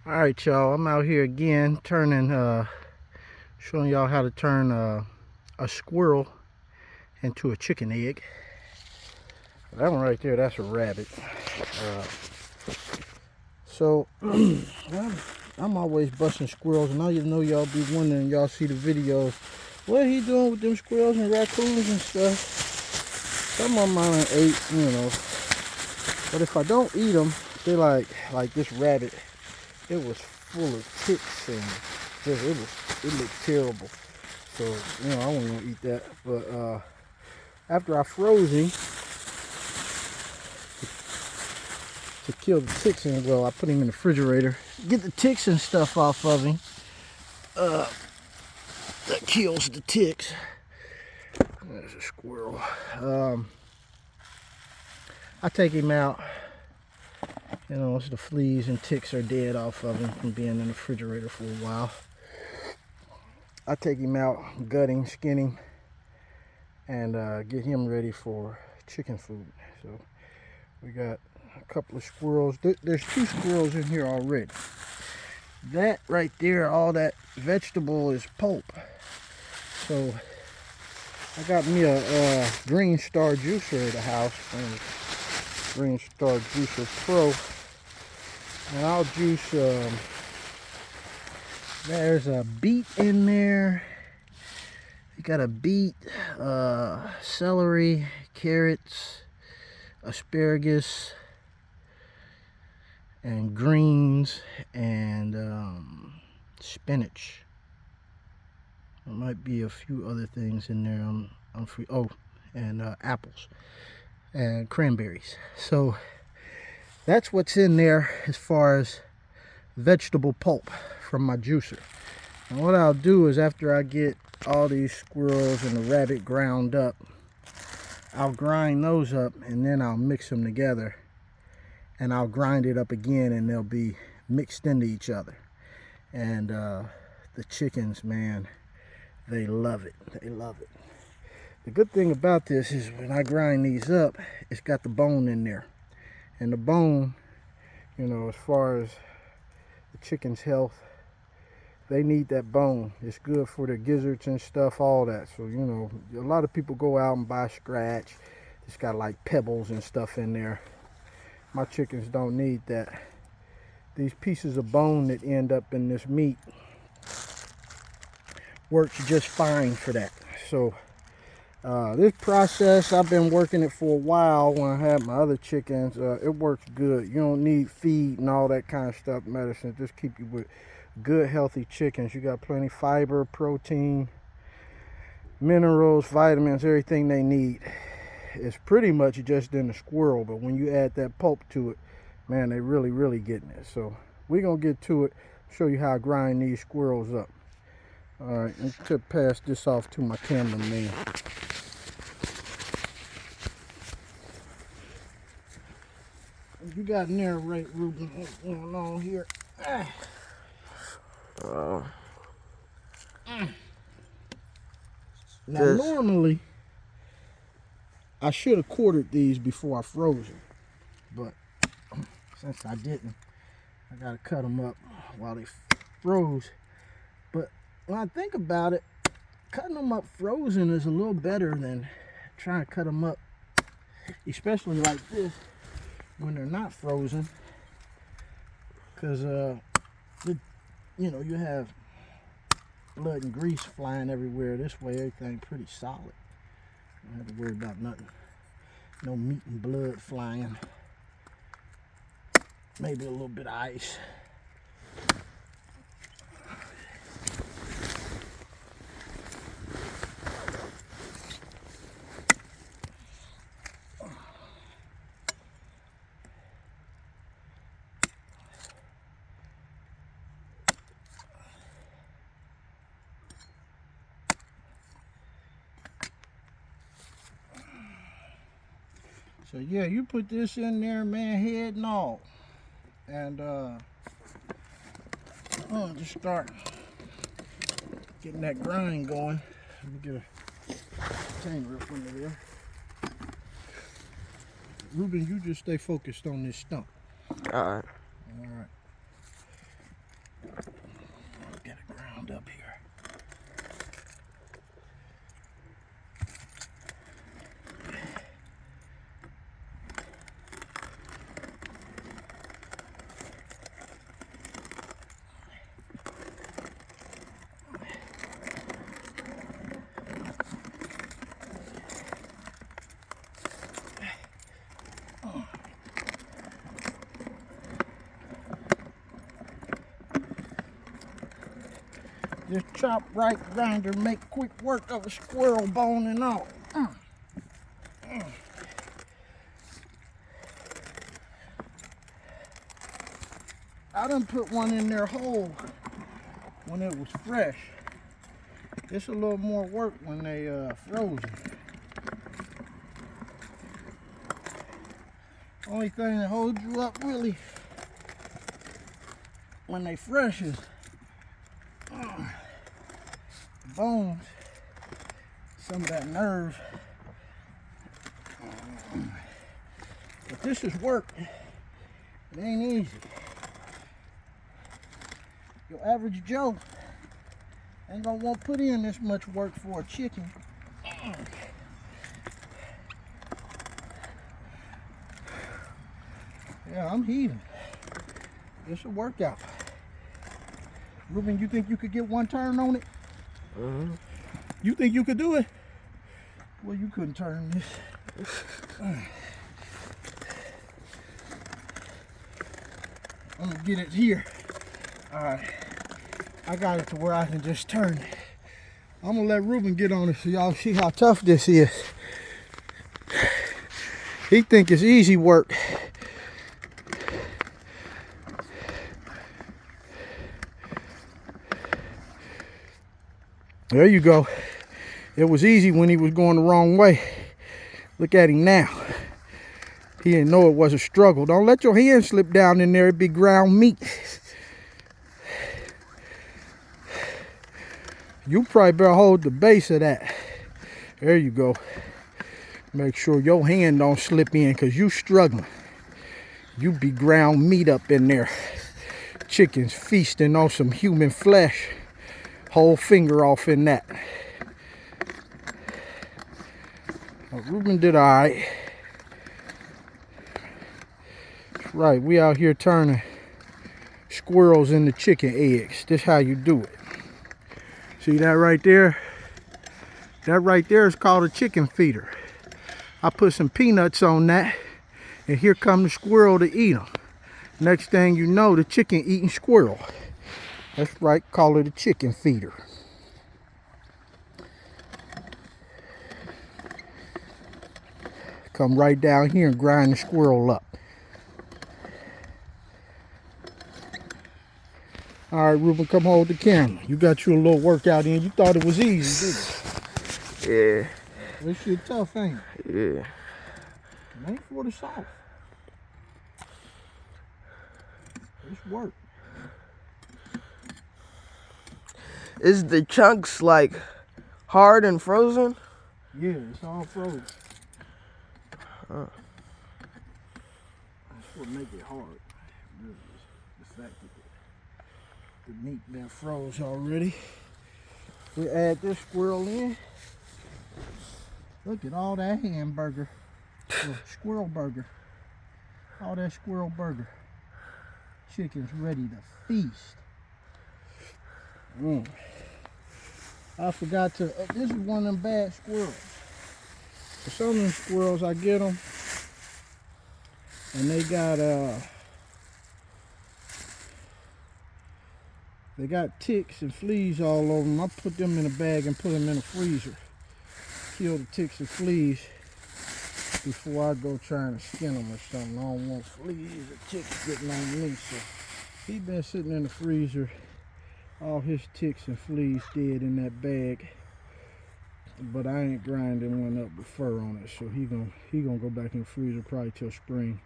All right, y'all. I'm out here again, showing y'all how to turn a squirrel into a chicken egg. That one right there, that's a rabbit. So I'm always busting squirrels, and now you know y'all be wondering. Y'all see the videos. What he doing with them squirrels and raccoons and stuff? Some of them I done ate, you know. But if I don't eat them, they like this rabbit. It was full of ticks and it looked terrible. So, you know, I wasn't gonna eat that. But after I froze him to kill the ticks, and well, I put him in the refrigerator, get the ticks and stuff off of him. That kills the ticks. There's a squirrel. I take him out. You know, so the fleas and ticks are dead off of him from being in the refrigerator for a while. I take him out, gut him, skin him, and get him ready for chicken food. So we got a couple of squirrels. There's 2 squirrels in here already. That right there, all that vegetable is pulp. So I got me a Green Star juicer at the house, Green Star Juicer Pro. And I'll juice, there's a beet in there. You got a beet, celery, carrots, asparagus, and greens, and spinach. There might be a few other things in there. I'm free. Oh, and apples and cranberries. So that's what's in there as far as vegetable pulp from my juicer. And what I'll do is, after I get all these squirrels and the rabbit ground up, I'll grind those up, and then I'll mix them together, and I'll grind it up again, and they'll be mixed into each other. And the chickens, man, they love it. They love it. The good thing about this is when I grind these up, it's got the bone in there. And the bone, you know, as far as the chicken's health, they need that bone. It's good for their gizzards and stuff, all that. So, you know, a lot of people go out and buy scratch. It's got like pebbles and stuff in there. My chickens don't need that. These pieces of bone that end up in this meat works just fine for that. So this process, I've been working it for a while when I had my other chickens. It works good. You don't need feed and all that kind of stuff, medicine. Just keep you with good, healthy chickens. You got plenty of fiber, protein, minerals, vitamins, everything they need. It's pretty much just in the squirrel, but when you add that pulp to it, man, they really getting it. So we're going to get to it, show you how I grind these squirrels up. All right, let's pass this off to my cameraman. You got narrate, Ruben, what's going on here? Now, normally, I should have quartered these before I froze them, but since I didn't, I got to cut them up while they froze. But when I think about it, cutting them up frozen is a little better than trying to cut them up, especially like this, when they're not frozen, because you know, you have blood and grease flying everywhere. This way, everything pretty solid. Don't have to worry about nothing. No meat and blood flying. Maybe a little bit of ice. So yeah, you put this in there, man, head and all. And I'll just start getting that grind going. Let me get a container up under there. Ruben, you just stay focused on this stump. Alright. Alright. Get it ground up here. This chop right grinder make quick work of a squirrel bone and all. I done put one in there whole when it was fresh. It's a little more work when they frozen. Only thing that holds you up really when they fresh is bones, some of that nerve. But this is work. It ain't easy. Your average Joe ain't gonna want to put in this much work for a chicken. Yeah, I'm heaving. It's a workout. Ruben, you think you could get one turn on it? You think you could do it? Well, you couldn't turn this. I'm gonna get it here. All right, I got it to where I can just turn it. I'm gonna let Ruben get on it so y'all see how tough this is. He think it's easy work. There you go. It was easy when he was going the wrong way. Look at him now. He didn't know it was a struggle. Don't let your hand slip down in there. It'd be ground meat. You probably better hold the base of that. There you go. Make sure your hand don't slip in because you struggling. You be ground meat up in there. Chickens feasting on some human flesh. Whole finger off in that. Well, Ruben did all right. That's right, we out here turning squirrels into chicken eggs. This how you do it. See that right there? That right there is called a chicken feeder. I put some peanuts on that, and here come the squirrel to eat them. Next thing you know, the chicken eating squirrel. That's right, call it a chicken feeder. Come right down here and grind the squirrel up. All right, Ruben, come hold the camera. You got you a little workout in. You thought it was easy, didn't you? Yeah. This shit tough, ain't it? Yeah. It ain't for the soft. It's work. Is the chunks like hard and frozen? Yeah, it's all frozen. Huh. That's what make it hard. Really, the fact that the meat been froze already. We add this squirrel in. Look at all that hamburger. Squirrel burger. All that squirrel burger. Chicken's ready to feast. I forgot to, this is one of them bad squirrels. For some of them squirrels, I get them, and they got ticks and fleas all over them. I put them in a bag and put them in a freezer. Kill the ticks and fleas before I go trying to skin them or something. I don't want fleas or ticks getting on me, so he been sitting in the freezer. All his ticks and fleas dead in that bag, but I ain't grinding one up with fur on it, so he gonna go back in the freezer probably till spring.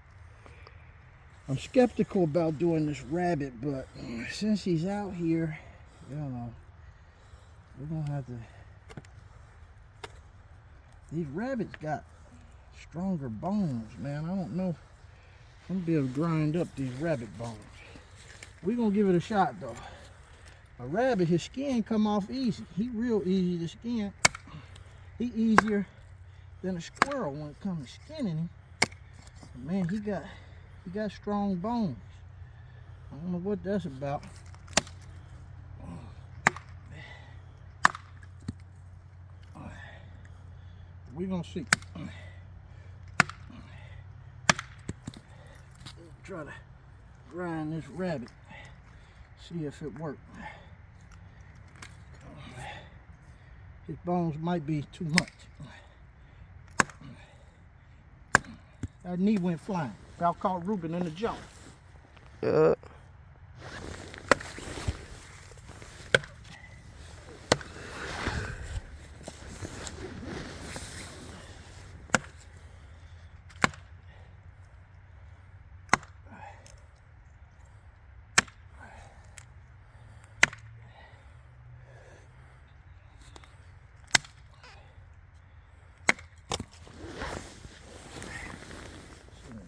I'm skeptical about doing this rabbit, but since he's out here, you know, we're gonna have to. These rabbits got stronger bones, man. I don't know if I'm gonna be able to grind up these rabbit bones. We're gonna give it a shot though. A rabbit, his skin come off easy. He real easy to skin. He easier than a squirrel when it comes to skinning him. But man, he got strong bones. I don't know what that's about. We're gonna see. Try to grind this rabbit. See if it works. His bones might be too much. That knee went flying. About caught Ruben in the jaw. Yeah.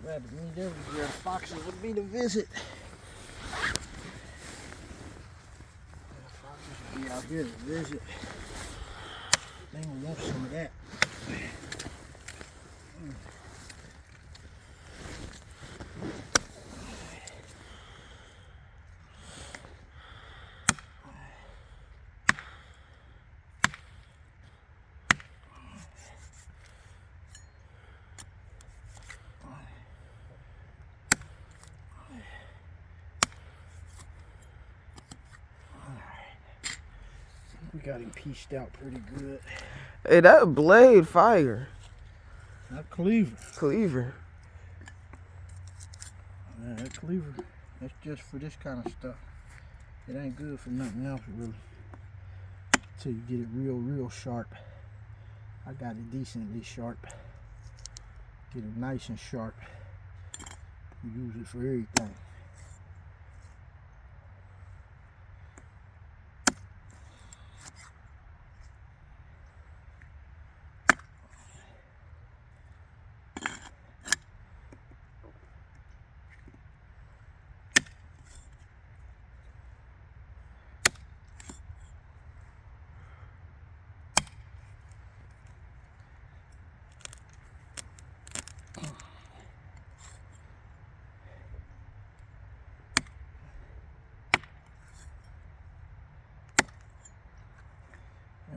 Rabbit need everywhere. Foxes would be to visit. Foxes would be out here to visit. They gonna want some of that. We got him pieced out pretty good. Hey, that blade fire. Not cleaver. Cleaver. Yeah, that cleaver, that's just for this kind of stuff. It ain't good for nothing else really. Till you get it real sharp. I got it decently sharp. Get it nice and sharp. You use it for everything.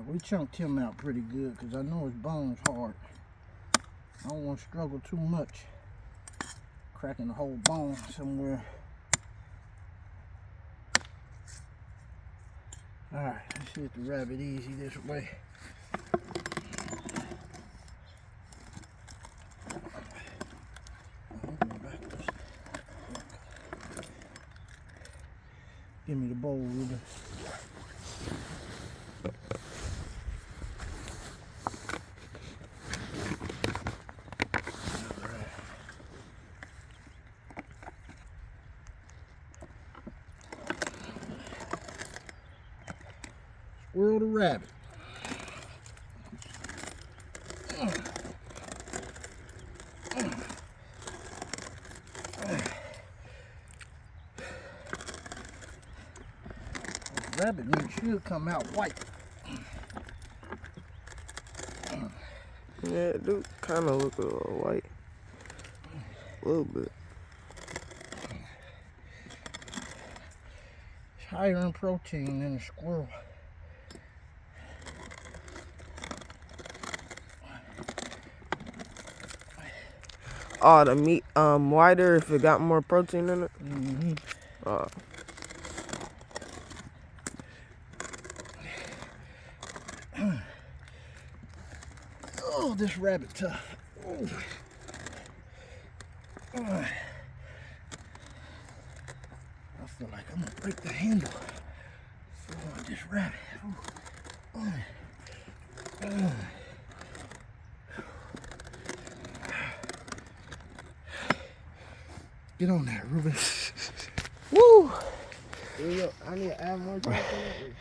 We chunked him out pretty good because I know his bones hard. I don't want to struggle too much. Cracking the whole bone somewhere. Alright, let's hit the rabbit easy this way. Give me the bowl, Ruben. Squirrel the rabbit. Rabbit meat should come out white. Yeah, it do kind of look a little white. A little bit. It's higher in protein than the squirrel. Oh, the meat whiter if it got more protein in it. Mm-hmm. Oh, this rabbit tough. Oh. I feel like I'm gonna break the handle for this rabbit. Get on there, Ruben. Woo! I need to add more time to it.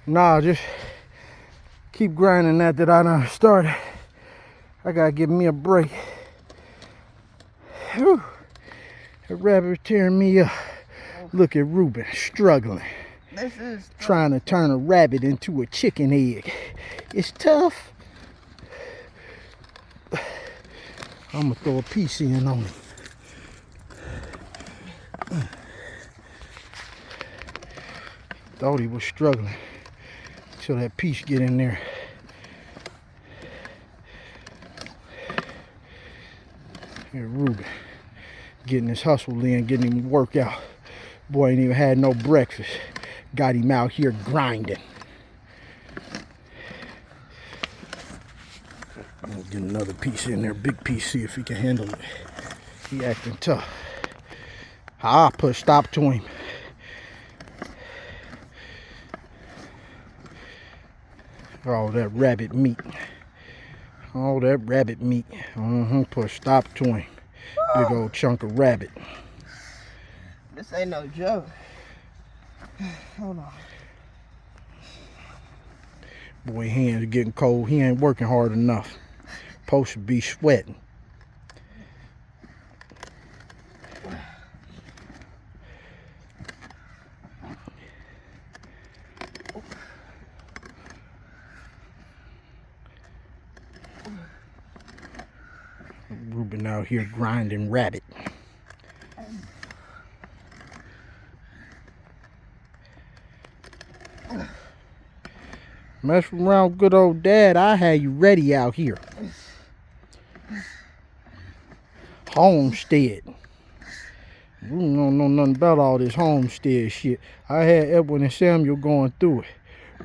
Nah, just keep grinding that I done started. I gotta give me a break. Whew. That rabbit was tearing me up. Look at Ruben struggling. This is tough. Trying to turn a rabbit into a chicken egg. It's tough. I'm gonna throw a piece in on him. Thought he was struggling till that piece get in there. Here, Ruben getting his hustle in, getting him work out. Boy ain't even had no breakfast. Got him out here grinding. I'm gonna get another piece in there, big piece, see if he can handle it. He acting tough. I'll put a stop to him. All that rabbit meat. All that rabbit meat. Put a stop to him. Big old chunk of rabbit. This ain't no joke. Hold on. Boy, hands are getting cold. He ain't working hard enough. Supposed to be sweating. Ruben out here grinding rabbit. Mess around with good old dad, I had you ready out here. Homestead. Ruben don't know nothing about all this homestead shit. I had Edwin and Samuel going through it.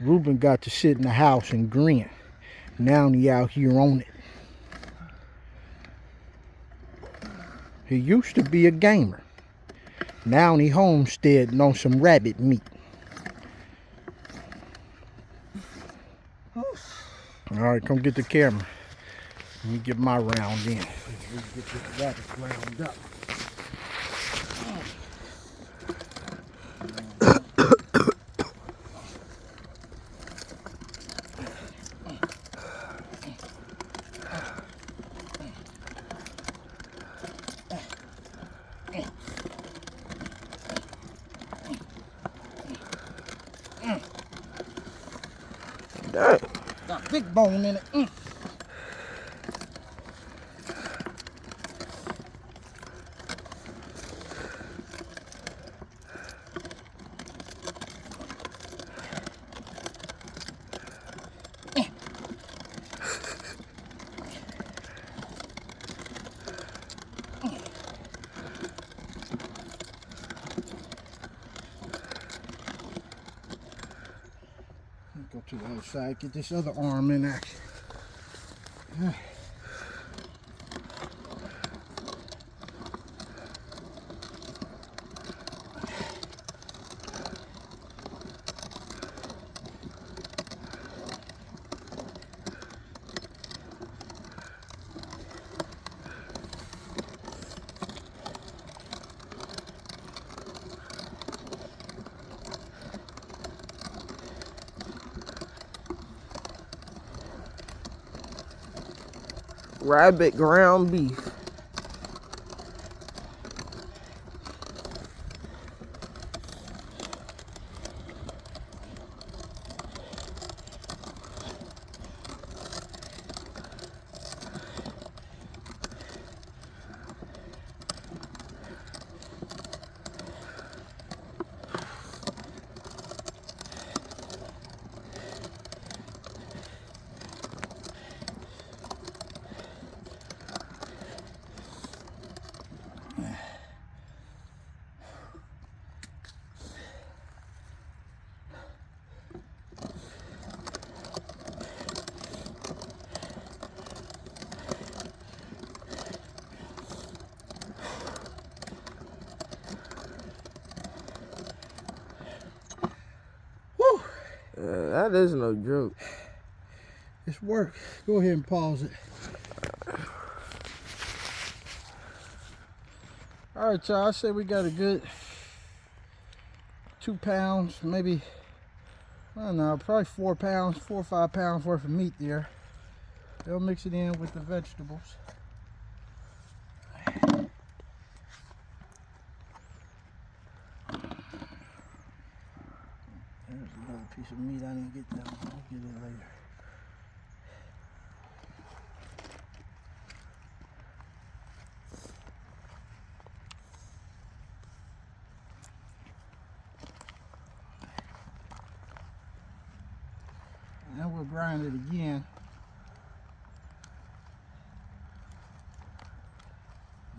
Ruben got to sit in the house and grin. Now he out here on it. He used to be a gamer. Now he homesteading on some rabbit meat. Alright, come get the camera. Let me get my round in. Let's get this rabbit round up. Dang. Got a big bone in it. Go to the other side, get this other arm in action. Rabbit ground beef. That is no joke. It's work. Go ahead and pause it. All right, y'all. I say we got a good 2 pounds, maybe, I don't know, probably 4 pounds, 4 or 5 pounds worth of meat there. They'll mix it in with the vegetables. There's another piece of meat I didn't get that one. I'll get it later. And then we'll grind it again.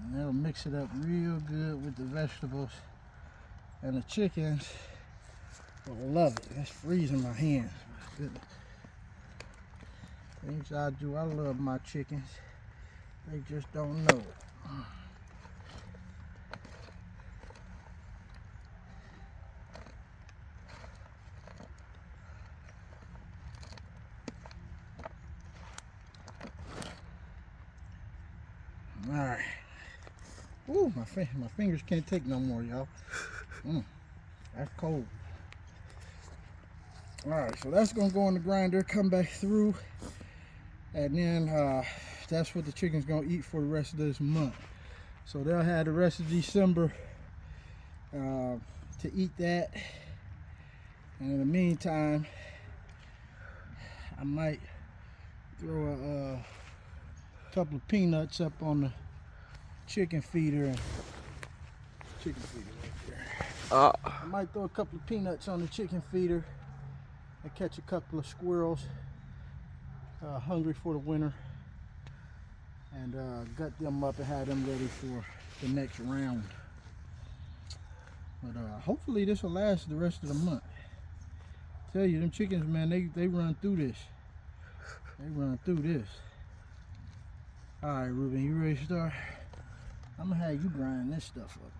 And that'll mix it up real good with the vegetables. And the chickens will love it. It's freezing my hands. My goodness. Things I do, I love my chickens. They just don't know it. All right. Ooh, my fingers can't take no more, y'all. That's cold. All right, so that's gonna go in the grinder, come back through, and then that's what the chicken's gonna eat for the rest of this month. So they'll have the rest of December to eat that. And in the meantime, I might throw a couple of peanuts up on the chicken feeder. And chicken feeder right there. I might throw a couple of peanuts on the chicken feeder and catch a couple of squirrels hungry for the winter, and gut them up and have them ready for the next round. But hopefully this will last the rest of the month. Tell you, them chickens, man, they run through this. They run through this. All right, Ruben, you ready to start? I'm gonna have you grind this stuff up.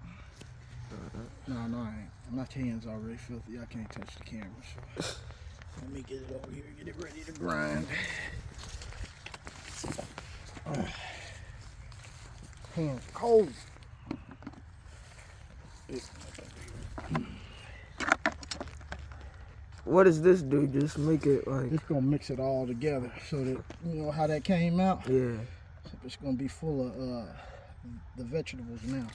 No, I ain't. My hands already filthy. I can't touch the camera, so let me get it over here, get it ready to grind. Hands cold. What does this do? Just make it like... It's gonna mix it all together so that, you know how that came out? Yeah. It's gonna be full of the vegetables now.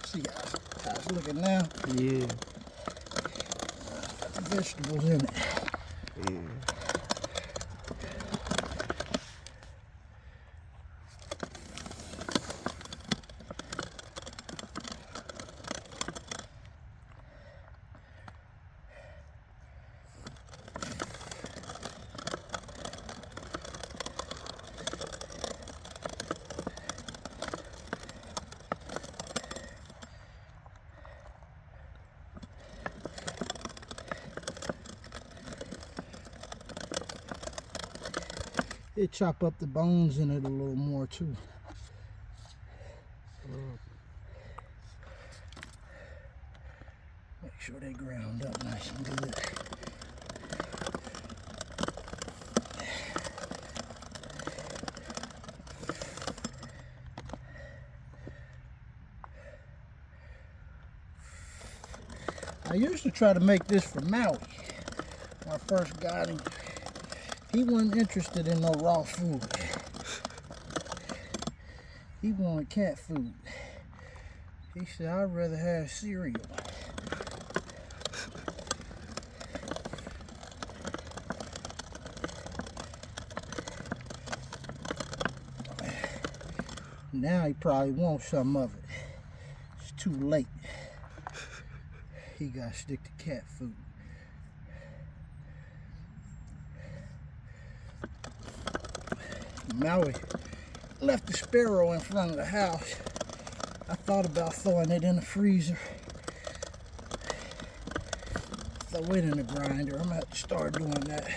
See how it's looking now? Yeah. Got the vegetables in it. Yeah. It chop up the bones in it a little more too. Make sure they ground up nice and good. I used to try to make this for Maui when I first got him. He wasn't interested in no raw food. He wanted cat food. He said, I'd rather have cereal. Now he probably wants some of it. It's too late. He got to stick to cat food. Maui left the sparrow in front of the house. I thought about throwing it in the freezer. Throw it in the grinder. I'm gonna have to start doing that.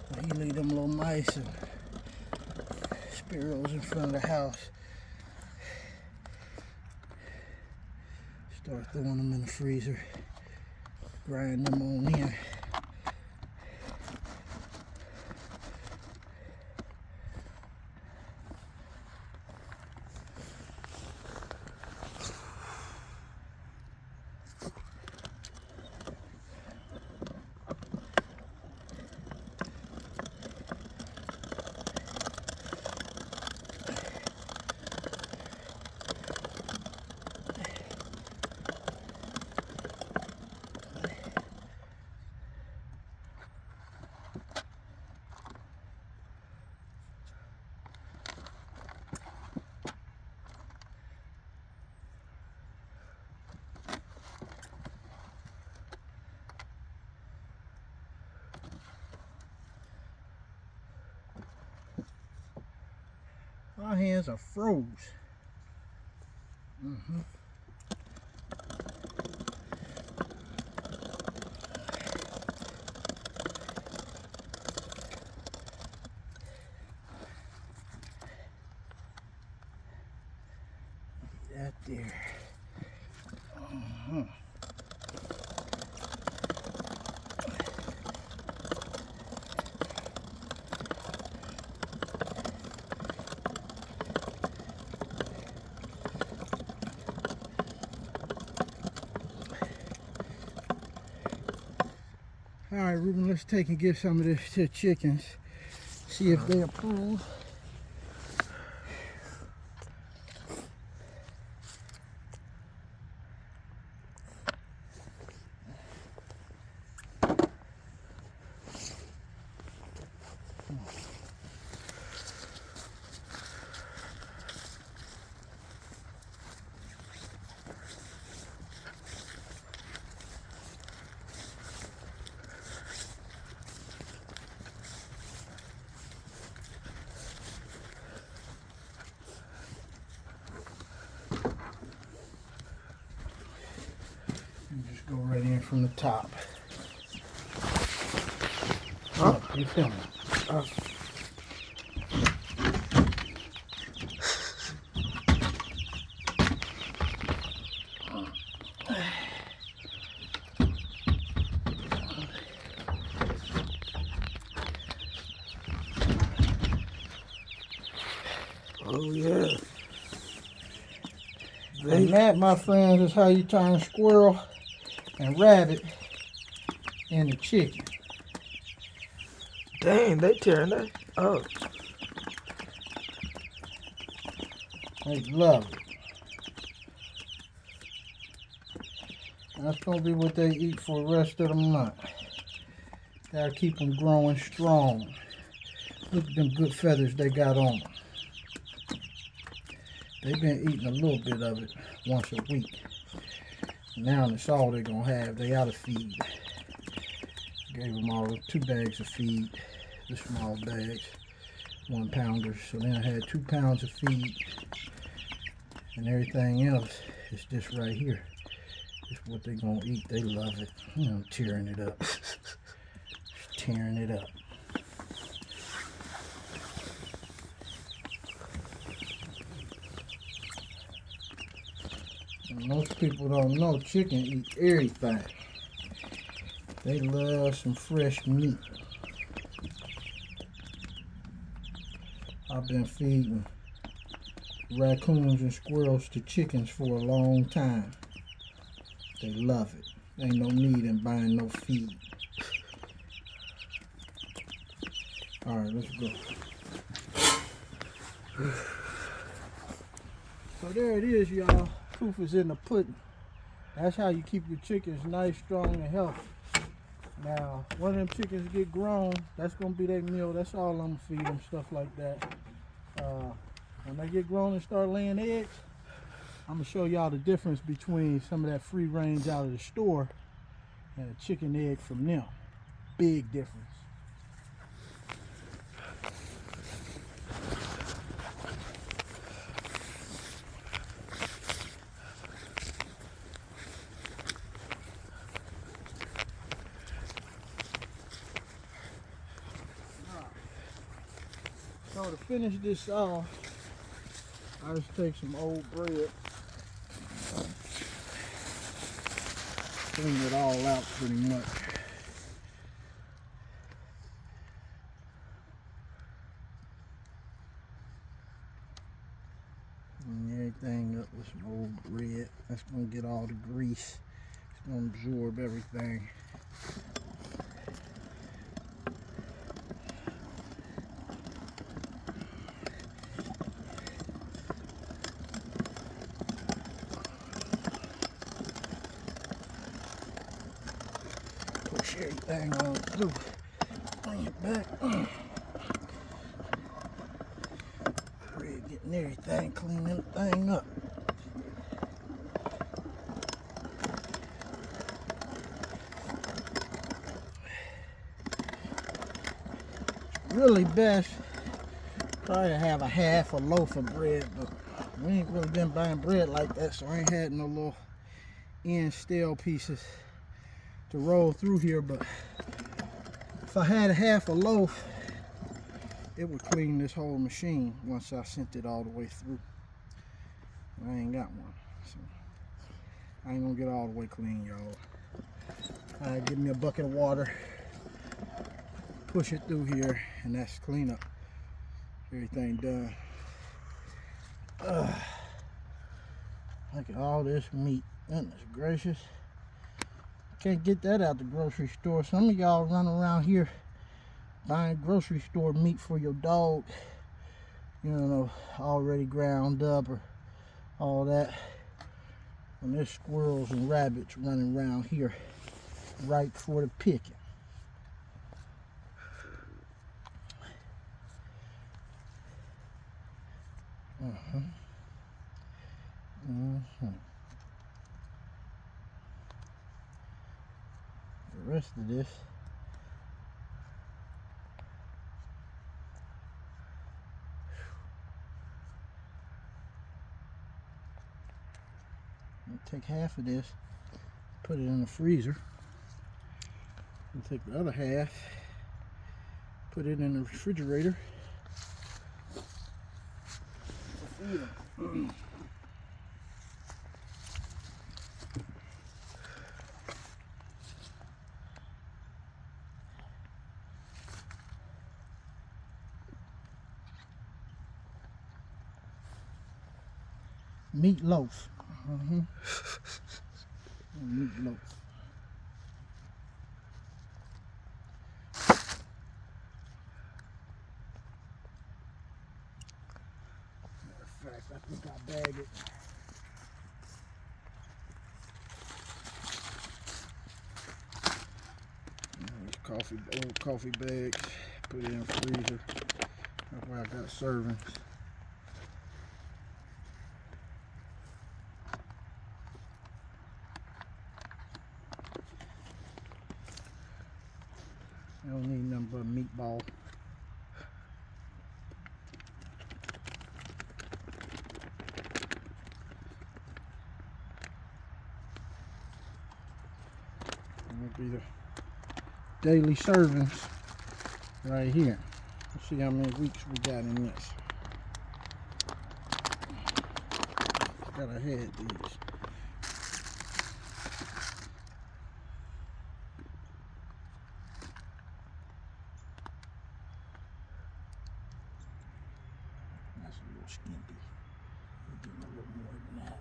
When you leave them little mice and sparrows in front of the house. Start throwing them in the freezer. Grind them on in. My hands are froze. That there. All right, Ruben, let's take and give some of this to the chickens. See if they approve. Just go right in from the top. Oh, you feel me? Oh yeah. And that, my friends, is how you turn squirrel and rabbit into chicken. Dang, they tearing that up. They love it. That's gonna be what they eat for the rest of the month. Gotta keep them growing strong. Look at them good feathers they got on them. They've been eating a little bit of it once a week. Now that's all they're gonna have. They out of feed. Gave them all 2 bags of feed, the small bags, 1 pounders. So then I had 2 pounds of feed, and everything else is just right here. It's what they're gonna eat. They love it. I'm tearing it up. Just tearing it up. And most people don't know chicken eat everything. They love some fresh meat. I've been feeding raccoons and squirrels to chickens for a long time. They love it. Ain't no need in buying no feed. All right, let's go. So there it is, y'all. Proof is in the pudding. That's how you keep your chickens nice, strong, and healthy. Now, when them chickens get grown, that's gonna be their meal. That's all I'm gonna feed them, stuff like that. When they get grown and start laying eggs, I'm gonna show y'all the difference between some of that free range out of the store and a chicken egg from them. Big difference. So to finish this off, I just take some old bread, clean it all out pretty much. Clean everything up with some old bread. That's gonna get all the grease. It's gonna absorb everything. Push everything on through. Bring it back. Bread getting everything, cleaning everything up. Really best probably to have a half a loaf of bread, but we ain't really been buying bread like that, so I ain't had no little end stale pieces to roll through here. But if I had a half a loaf, it would clean this whole machine once I sent it all the way through. I ain't got one, so I ain't gonna get all the way clean, y'all. Alright, give me a bucket of water, push it through here, and that's cleanup. Everything done. Look at all this meat. Goodness gracious. Can't get that out the grocery store. Some of y'all run around here buying grocery store meat for your dog, you know, already ground up or all that. And there's squirrels and rabbits running around here ripe for the picking. The rest of this I'll take half of this, put it in the freezer, and take the other half, put it in the refrigerator to feed them. Meatloaf. Meatloaf. Matter of fact, I think I bagged it. These old coffee bags. Put it in the freezer. That's where I got servings. I don't need nothing but a meatball. That'll be the daily servings right here. Let's see how many weeks we got in this. Forgot I had these. That's a little skimpy. We're getting a little more than that.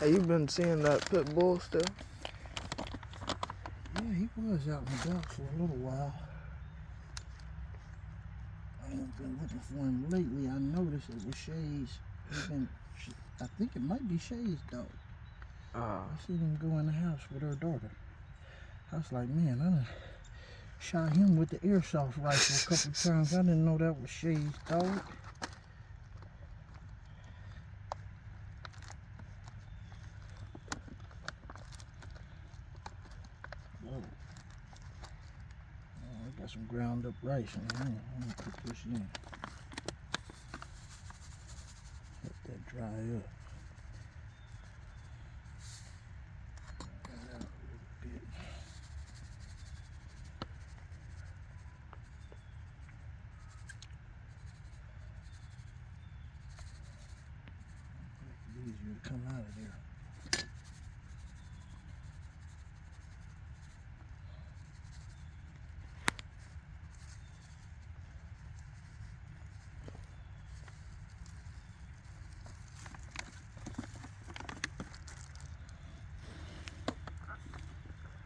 Hey, you been seeing that pit bull still? Yeah, he was out and about for a little while. I ain't been looking for him lately. I noticed it was Shay's. I think it might be Shay's dog. I seen him go in the house with her daughter. I was like, man, I done shot him with the airsoft rifle a couple times. I didn't know that was Shay's dog. Whoa. Oh, I Got some ground up rice in here. I'm gonna put this in. Let that dry up. Dry that out a little bit. Make it easier to come out of there.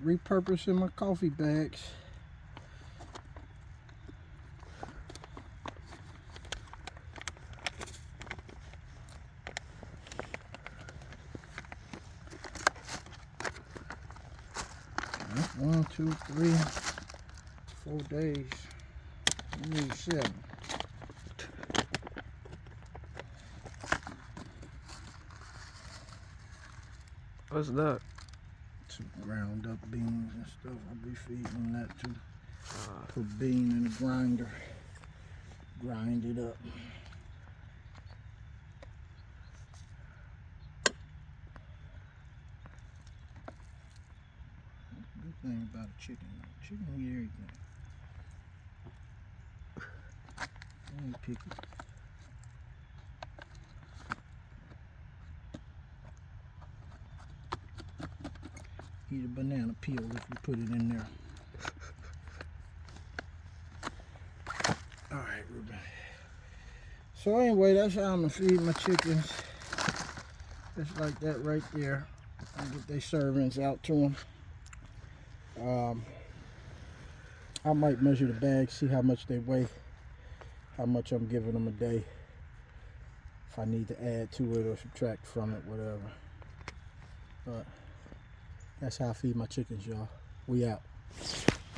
Repurposing my coffee bags. That's 1, 2, 3, 4 days. I need 7. What's that? Some ground up beans and stuff. I'll be feeding them that too. Put bean in the grinder. Grind it up. Good thing about a chicken, though. Chicken eat everything. I ain't picky. Eat a banana peel if you put it in there. Alright, Ruben. So anyway, that's how I'm gonna feed my chickens. Just like that right there. I get their servings out to them. I might measure the bags, see how much they weigh, how much I'm giving them a day. If I need to add to it or subtract from it, whatever. But that's how I feed my chickens, y'all. We out.